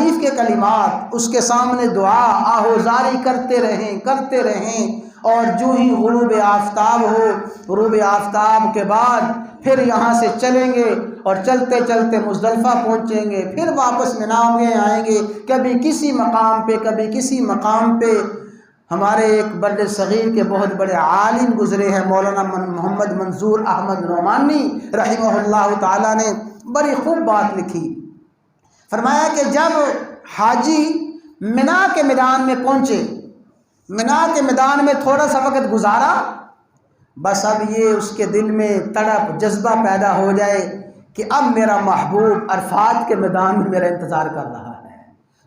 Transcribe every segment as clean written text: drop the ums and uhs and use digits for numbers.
تعریف کے کلمات، اس کے سامنے دعا آہوزاری کرتے رہیں اور جو ہی غروب آفتاب ہو، غروب آفتاب کے بعد پھر یہاں سے چلیں گے اور چلتے چلتے مزدلفہ پہنچیں گے، پھر واپس مینا میں آئیں گے۔ کبھی کسی مقام پہ ہمارے ایک بر صغیر کے بہت بڑے عالم گزرے ہیں، مولانا محمد منظور احمد نعمانی رحمہ اللہ تعالیٰ نے بڑی خوب بات لکھی۔ فرمایا کہ جب حاجی مینا کے میدان میں پہنچے، مینا کے میدان میں تھوڑا سا وقت گزارا، بس اب یہ اس کے دل میں تڑپ جذبہ پیدا ہو جائے کہ اب میرا محبوب عرفات کے میدان میں میرا انتظار کر رہا ہے۔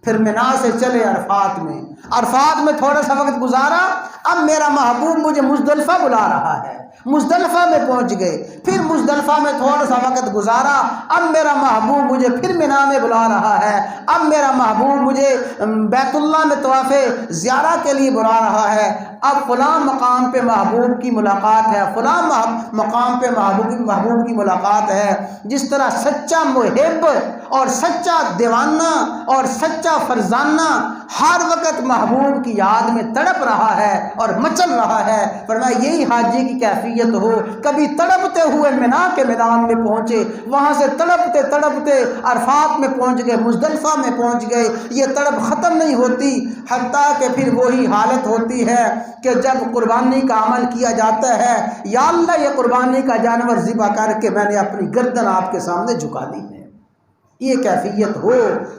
پھر مینا سے چلے عرفات میں تھوڑا سا وقت گزارا، اب میرا محبوب مجھے مزدلفہ بلا رہا ہے، مزدلفہ میں پہنچ گئے۔ پھر مزدلفہ میں تھوڑا سا وقت گزارا، اب میرا محبوب مجھے پھر مینا میں بلا رہا ہے، اب میرا محبوب مجھے بیت اللہ میں طواف زیارہ کے لیے بلا رہا ہے۔ اب فلاں مقام پہ محبوب کی ملاقات ہے، فلاں مقام پہ محبوب کی ملاقات ہے۔ جس طرح سچا محب اور سچا دیوانہ اور سچا فرزانہ ہر وقت محبوب کی یاد میں تڑپ رہا ہے اور مچل رہا ہے، فرمایا یہی حاجی کی کیفیت ہو۔ کبھی تڑپتے ہوئے مینا کے میدان میں پہنچے، وہاں سے تڑپتے عرفات میں پہنچ گئے، مزدلفہ میں پہنچ گئے، یہ تڑپ ختم نہیں ہوتی، حتیٰ کہ پھر وہی حالت ہوتی ہے کہ جب قربانی کا عمل کیا جاتا ہے، یا اللہ یہ قربانی کا جانور ذبح کر کے میں نے اپنی گردن آپ کے سامنے جھکا دی ہے، یہ کیفیت ہو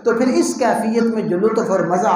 تو پھر اس کیفیت میں جو لطف اور مزہ